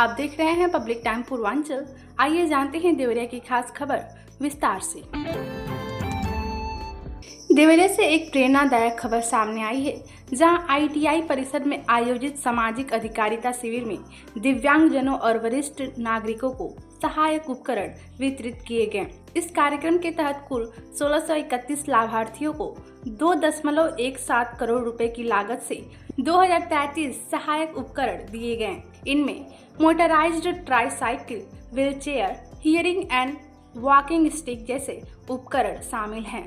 आप देख रहे हैं पब्लिक टाइम पूर्वांचल। आइए जानते हैं देवरिया की खास खबर विस्तार से। देवरिया से एक प्रेरणादायक खबर सामने आई है, जहां आईटीआई परिसर में आयोजित सामाजिक अधिकारिता शिविर में दिव्यांगजनों और वरिष्ठ नागरिकों को सहायक उपकरण वितरित किए गए। इस कार्यक्रम के तहत कुल 1631 लाभार्थियों को 2.17 करोड़ रुपए की लागत से 2033 सहायक उपकरण दिए गए। इनमें motorised tricycle, wheelchair, hearing and walking stick जैसे उपकरण शामिल हैं।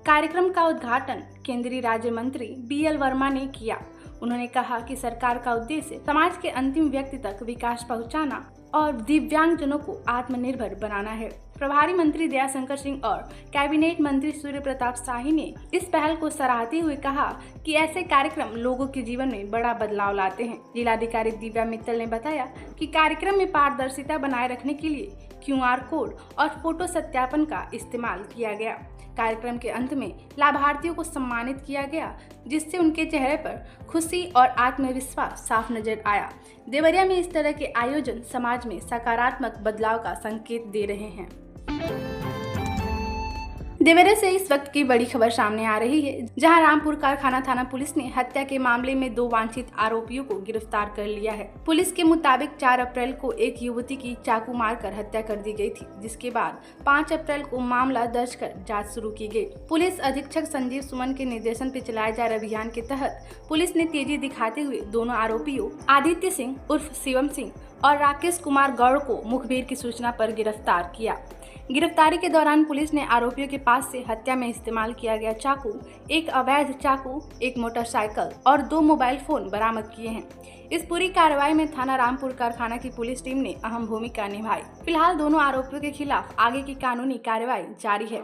कार्यक्रम का उद्घाटन केंद्रीय राज्य मंत्री बीएल वर्मा ने किया। उन्होंने कहा कि सरकार का उद्देश्य समाज के अंतिम व्यक्ति तक विकास पहुंचाना और दिव्यांगजनों को आत्मनिर्भर बनाना है। प्रभारी मंत्री दयाशंकर सिंह और कैबिनेट मंत्री सूर्य प्रताप शाही ने इस पहल को सराहते हुए कहा कि ऐसे कार्यक्रम लोगों के जीवन में बड़ा बदलाव लाते हैं। जिलाधिकारी दिव्या मित्तल ने बताया कि कार्यक्रम में पारदर्शिता बनाए रखने के लिए क्यूआर कोड और फोटो सत्यापन का इस्तेमाल किया गया। कार्यक्रम के अंत में लाभार्थियों को सम्मानित किया गया, जिससे उनके चेहरे पर खुशी और आत्मविश्वास साफ नजर आया। देवरिया में इस तरह के आयोजन समाज में सकारात्मक बदलाव का संकेत दे रहे हैं। देवरिया से इस वक्त की बड़ी खबर सामने आ रही है, जहां रामपुर कारखाना थाना पुलिस ने हत्या के मामले में 2 वांछित आरोपियों को गिरफ्तार कर लिया है। पुलिस के मुताबिक 4 अप्रैल को एक युवती की चाकू मारकर हत्या कर दी गई थी, जिसके बाद 5 अप्रैल को मामला दर्ज कर जांच शुरू की गई। पुलिस अधीक्षक संजीव सुमन के निर्देशन पर चलाए जा रहे अभियान के तहत पुलिस ने तेजी दिखाते हुए दोनों आरोपियों आदित्य सिंह उर्फ शिवम सिंह और राकेश कुमार गौड़ को मुखबिर की सूचना पर गिरफ्तार किया। गिरफ्तारी के दौरान पुलिस ने आरोपियों के पास से हत्या में इस्तेमाल किया गया चाकू, एक अवैध चाकू, एक मोटरसाइकिल और 2 मोबाइल फोन बरामद किए हैं। इस पूरी कार्रवाई में थाना रामपुर कारखाना की पुलिस टीम ने अहम भूमिका निभाई। फिलहाल दोनों आरोपियों के खिलाफ आगे की कानूनी कार्रवाई जारी है।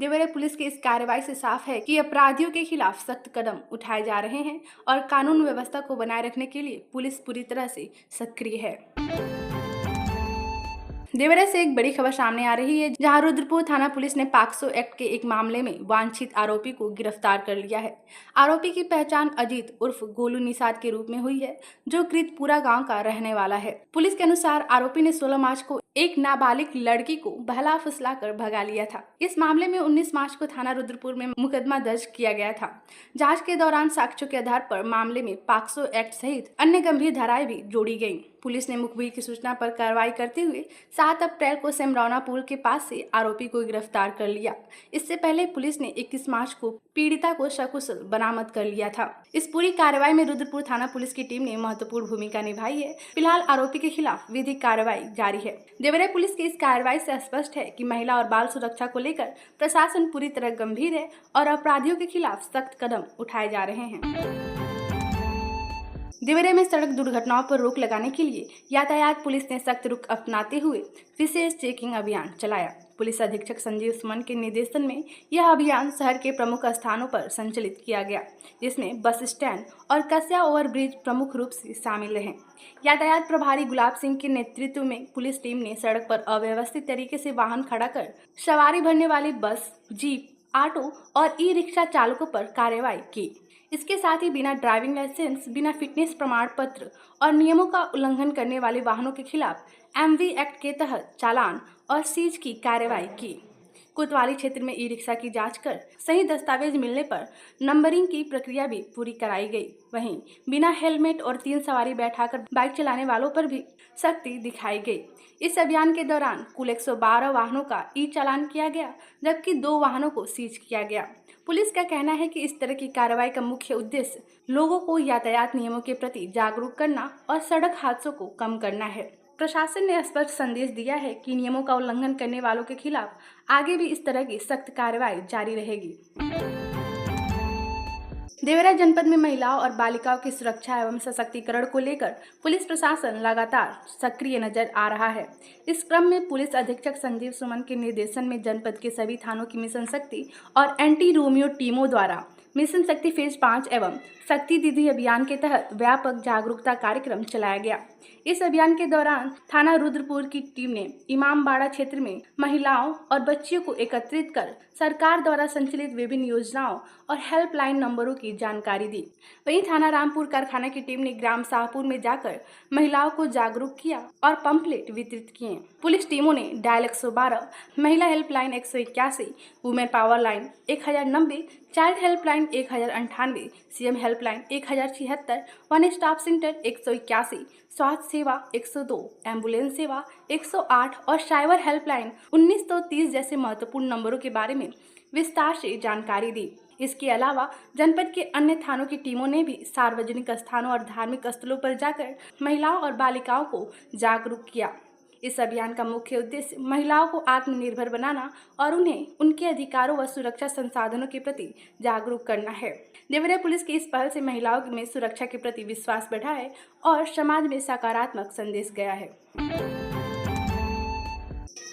देवरिया पुलिस की इस कार्रवाई से साफ है कि अपराधियों के खिलाफ सख्त कदम उठाए जा रहे हैं और कानून व्यवस्था को बनाए रखने के लिए पुलिस पूरी तरह से सक्रिय है। देवरिया से एक बड़ी खबर सामने आ रही है, जहां रुद्रपुर थाना पुलिस ने पॉक्सो एक्ट के एक मामले में वांछित आरोपी को गिरफ्तार कर लिया है। आरोपी की पहचान अजीत उर्फ गोलू निषाद के रूप में हुई है, जो कृतपुरा गांव का रहने वाला है। पुलिस के अनुसार आरोपी ने 16 मार्च को एक नाबालिग लड़की को बहला फुसला कर भगा लिया था। इस मामले में 19 मार्च को थाना रुद्रपुर में मुकदमा दर्ज किया गया था। जांच के दौरान साक्ष्यों के आधार पर मामले में पॉक्सो एक्ट सहित अन्य गंभीर धाराएं भी जोड़ी गईं। पुलिस ने मुखबिर की सूचना पर कार्रवाई करते हुए 7 अप्रैल को सेमरौना पुल के पास से आरोपी को गिरफ्तार कर लिया। इससे पहले पुलिस ने 21 मार्च को पीड़िता को सकुशल बरामद कर लिया था। इस पूरी कार्रवाई में रुद्रपुर थाना पुलिस की टीम ने महत्वपूर्ण भूमिका निभाई है। फिलहाल आरोपी के खिलाफ विधिक कार्रवाई जारी है। देवरिया पुलिस की इस कार्रवाई से स्पष्ट है कि महिला और बाल सुरक्षा को लेकर प्रशासन पूरी तरह गंभीर है और अपराधियों के खिलाफ सख्त कदम उठाए जा रहे हैं। देवरिया में सड़क दुर्घटनाओं पर रोक लगाने के लिए यातायात पुलिस ने सख्त रुख अपनाते हुए विशेष चेकिंग अभियान चलाया। पुलिस अधीक्षक संजीव सुमन के निर्देशन में यह अभियान शहर के प्रमुख स्थानों पर संचालित किया गया, जिसमें बस स्टैंड और कस्या ओवरब्रिज प्रमुख रूप से शामिल रहे। यातायात प्रभारी गुलाब सिंह के नेतृत्व में पुलिस टीम ने सड़क पर अव्यवस्थित तरीके से वाहन खड़ा कर सवारी भरने वाली बस, जीप, ऑटो और ई रिक्शा चालकों पर कार्रवाई की। इसके साथ ही बिना ड्राइविंग लाइसेंस, बिना फिटनेस प्रमाण पत्र और नियमों का उल्लंघन करने वाले वाहनों के खिलाफ एमवी एक्ट के तहत चालान और सीज की कार्रवाई की। कोतवाली क्षेत्र में ई रिक्शा की जांच कर सही दस्तावेज मिलने पर नंबरिंग की प्रक्रिया भी पूरी कराई गई। वहीं बिना हेलमेट और 3 सवारी बैठाकर बाइक चलाने वालों पर भी सख्ती दिखाई गई। इस अभियान के दौरान कुल 112 वाहनों का ई चालान किया गया, जबकि 2 वाहनों को सीज किया गया। पुलिस का कहना है कि इस तरह की कार्रवाई का मुख्य उद्देश्य लोगों को यातायात नियमों के प्रति जागरूक करना और सड़क हादसों को कम करना है। प्रशासन ने स्पष्ट संदेश दिया है कि नियमों का उल्लंघन करने वालों के खिलाफ आगे भी इस तरह की सख्त कार्रवाई जारी रहेगी। देवरिया जनपद में महिलाओं और बालिकाओं की सुरक्षा एवं सशक्तिकरण को लेकर पुलिस प्रशासन लगातार सक्रिय नजर आ रहा है। इस क्रम में पुलिस अधीक्षक संजीव सुमन के निर्देशन में जनपद के सभी थानों की मिशन शक्ति और एंटी रोमियो टीमों द्वारा मिशन शक्ति फेज 5 एवं शक्ति दीदी अभियान के तहत व्यापक जागरूकता कार्यक्रम चलाया गया। इस अभियान के दौरान थाना रुद्रपुर की टीम ने इमामबाड़ा क्षेत्र में महिलाओं और बच्चियों को एकत्रित कर सरकार द्वारा संचालित विभिन्न योजनाओं और हेल्पलाइन नंबरों की जानकारी दी। वहीं थाना रामपुर कारखाना की टीम ने ग्राम शाहपुर में जाकर महिलाओं को जागरूक किया और पंपलेट वितरित किए। पुलिस टीमों ने डायल 112, महिला helpline 181, women power line 1090, child helpline 1098, CM helpline 1076, one stop centre 181, स्वास्थ्य सेवा 102, एम्बुलेंस सेवा 108 और साइबर हेल्पलाइन 1930 जैसे महत्वपूर्ण नंबरों के बारे में विस्तार से जानकारी दी। इसके अलावा जनपद के अन्य थानों की टीमों ने भी सार्वजनिक स्थानों और धार्मिक स्थलों पर जाकर महिलाओं और बालिकाओं को जागरूक किया। इस अभियान का मुख्य उद्देश्य महिलाओं को आत्मनिर्भर बनाना और उन्हें उनके अधिकारों व सुरक्षा संसाधनों के प्रति जागरूक करना है। देवरिया पुलिस की इस पहल से महिलाओं में सुरक्षा के प्रति विश्वास बढ़ा है और समाज में सकारात्मक संदेश गया है।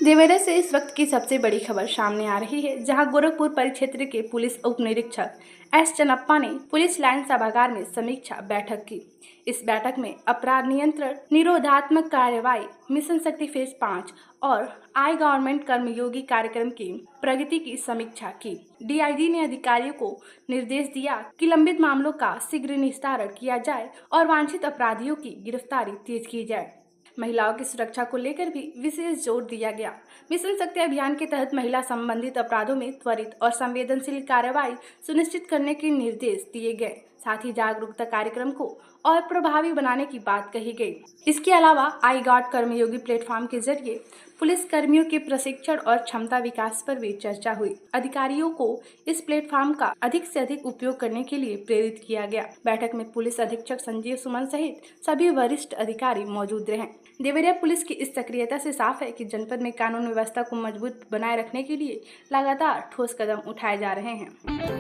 देवरिया से इस वक्त की सबसे बड़ी खबर सामने आ रही है, जहां गोरखपुर परिक्षेत्र के पुलिस उप निरीक्षक एस चन्नप्पा ने पुलिस लाइन सभागार में समीक्षा बैठक की। इस बैठक में अपराध नियंत्रण, निरोधात्मक कार्यवाही, मिशन शक्ति फेज 5 और आई गवर्नमेंट कर्मयोगी कार्यक्रम की प्रगति की समीक्षा की। डीआईजी ने अधिकारियों को निर्देश दिया कि लंबित मामलों का शीघ्र निस्तारण किया जाए और वांछित अपराधियों की गिरफ्तारी तेज की जाए। महिलाओं की सुरक्षा को लेकर भी विशेष जोर दिया गया। मिशन शक्ति अभियान के तहत महिला संबंधित अपराधों में त्वरित और संवेदनशील कार्रवाई सुनिश्चित करने के निर्देश दिए गए। साथ ही जागरूकता कार्यक्रम को और प्रभावी बनाने की बात कही गई। इसके अलावा आई गार्ड कर्मयोगी प्लेटफॉर्म के जरिए पुलिस कर्मियों के प्रशिक्षण और क्षमता विकास पर भी चर्चा हुई। अधिकारियों को इस प्लेटफॉर्म का अधिक से अधिक उपयोग करने के लिए प्रेरित किया गया। बैठक में पुलिस अधीक्षक संजीव सुमन सहित सभी वरिष्ठ अधिकारी मौजूद रहे। देवरिया पुलिस की इस सक्रियता से साफ है कि जनपद में कानून व्यवस्था को मजबूत बनाए रखने के लिए लगातार ठोस कदम उठाए जा रहे हैं।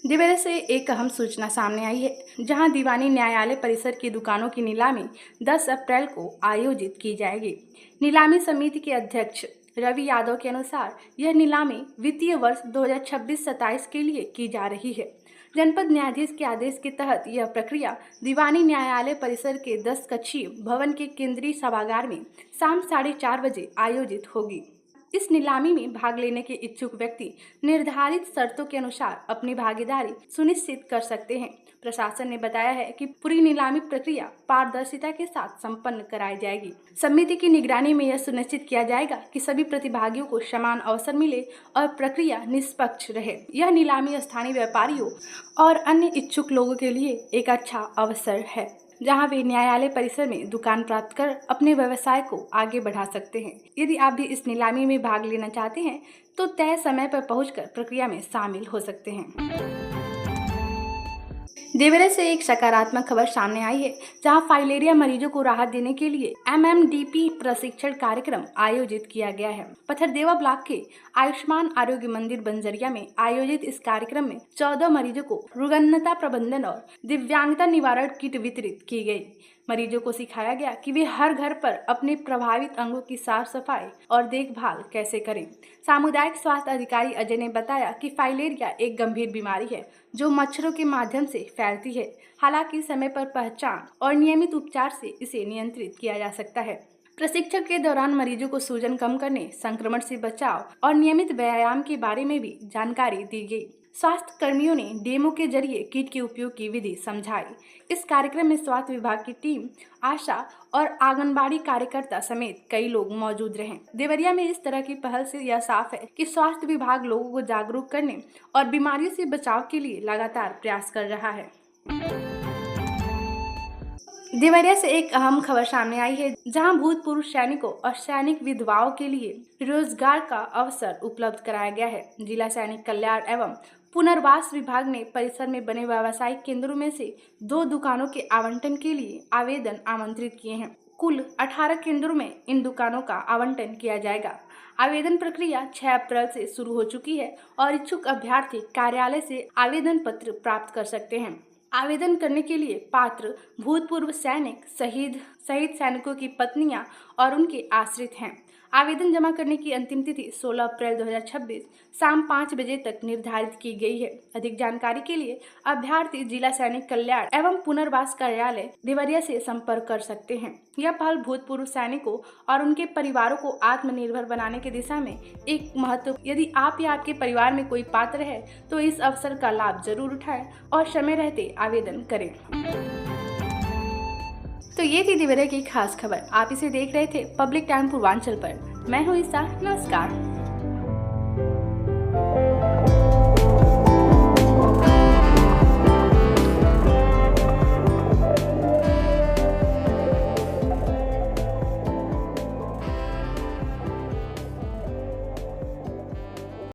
देवरिया से एक अहम सूचना सामने आई है, जहां दीवानी न्यायालय परिसर की दुकानों की नीलामी 10 अप्रैल को आयोजित की जाएगी। नीलामी समिति के अध्यक्ष रवि यादव के अनुसार यह नीलामी वित्तीय वर्ष 2026-27 के लिए की जा रही है। जनपद न्यायाधीश के आदेश के तहत यह प्रक्रिया दीवानी न्यायालय परिसर के 10 कक्षीय भवन के केंद्रीय सभागार में शाम 4:30 बजे आयोजित होगी। इस नीलामी में भाग लेने के इच्छुक व्यक्ति निर्धारित शर्तों के अनुसार अपनी भागीदारी सुनिश्चित कर सकते हैं। प्रशासन ने बताया है कि पूरी नीलामी प्रक्रिया पारदर्शिता के साथ संपन्न कराई जाएगी। समिति की निगरानी में यह सुनिश्चित किया जाएगा कि सभी प्रतिभागियों को समान अवसर मिले और प्रक्रिया निष्पक्ष रहे। यह नीलामी स्थानीय व्यापारियों और अन्य इच्छुक लोगों के लिए एक अच्छा अवसर है, जहां वे न्यायालय परिसर में दुकान प्राप्त कर अपने व्यवसाय को आगे बढ़ा सकते हैं। यदि आप भी इस नीलामी में भाग लेना चाहते हैं तो तय समय पर पहुंचकर प्रक्रिया में शामिल हो सकते हैं। देवरिया से एक सकारात्मक खबर सामने आई है, जहां फाइलेरिया मरीजों को राहत देने के लिए MMDP प्रशिक्षण कार्यक्रम आयोजित किया गया है। पथरदेवा ब्लॉक के आयुष्मान आरोग्य मंदिर बंजरिया में आयोजित इस कार्यक्रम में 14 मरीजों को रुग्णता प्रबंधन और दिव्यांगता निवारण किट वितरित की गई। मरीजों को सिखाया गया कि वे हर घर पर अपने प्रभावित अंगों की साफ सफाई और देखभाल कैसे करें। सामुदायिक स्वास्थ्य अधिकारी अजय ने बताया कि फाइलेरिया एक गंभीर बीमारी है जो मच्छरों के माध्यम से फैलती है। हालांकि समय पर पहचान और नियमित उपचार से इसे नियंत्रित किया जा सकता है। प्रशिक्षण के दौरान मरीजों को सूजन कम करने, संक्रमण से बचाव और नियमित व्यायाम के बारे में भी जानकारी दी गई। स्वास्थ्य कर्मियों ने डेमो के जरिए किट के उपयोग की विधि समझाई। इस कार्यक्रम में स्वास्थ्य विभाग की टीम, आशा और आंगनबाड़ी कार्यकर्ता समेत कई लोग मौजूद रहे। देवरिया में इस तरह की पहल से यह साफ है कि स्वास्थ्य विभाग लोगों को जागरूक करने और बीमारियों से बचाव के लिए लगातार प्रयास कर रहा है। देवरिया से एक अहम खबर सामने आई है, जहां भूतपूर्व सैनिकों और सैनिक विधवाओं के लिए रोजगार का अवसर उपलब्ध कराया गया है। जिला सैनिक कल्याण एवं पुनर्वास विभाग ने परिसर में बने व्यावसायिक केंद्रों में से 2 दुकानों के आवंटन के लिए आवेदन आमंत्रित किए हैं। कुल 18 केंद्रों में इन दुकानों का आवंटन किया जाएगा। आवेदन प्रक्रिया 6 अप्रैल से शुरू हो चुकी है और इच्छुक अभ्यर्थी कार्यालय से आवेदन पत्र प्राप्त कर सकते हैं। आवेदन करने के लिए पात्र भूतपूर्व सैनिक, शहीद सैनिकों की पत्नियां और उनके आश्रित हैं। आवेदन जमा करने की अंतिम तिथि 16 अप्रैल 2026 शाम 5 बजे तक निर्धारित की गई है। अधिक जानकारी के लिए अभ्यर्थी जिला सैनिक कल्याण एवं पुनर्वास कार्यालय देवरिया से संपर्क कर सकते हैं। यह पहल भूतपूर्व सैनिकों और उनके परिवारों को आत्मनिर्भर बनाने की दिशा में एक महत्व। यदि आप या आपके परिवार में कोई पात्र है तो इस अवसर का लाभ जरूर उठाएं और समय रहते आवेदन करें। तो ये थी देवरिया की खास खबर। आप इसे देख रहे थे पब्लिक टाइम पूर्वांचल पर। मैं हूँ ईसा। नमस्कार।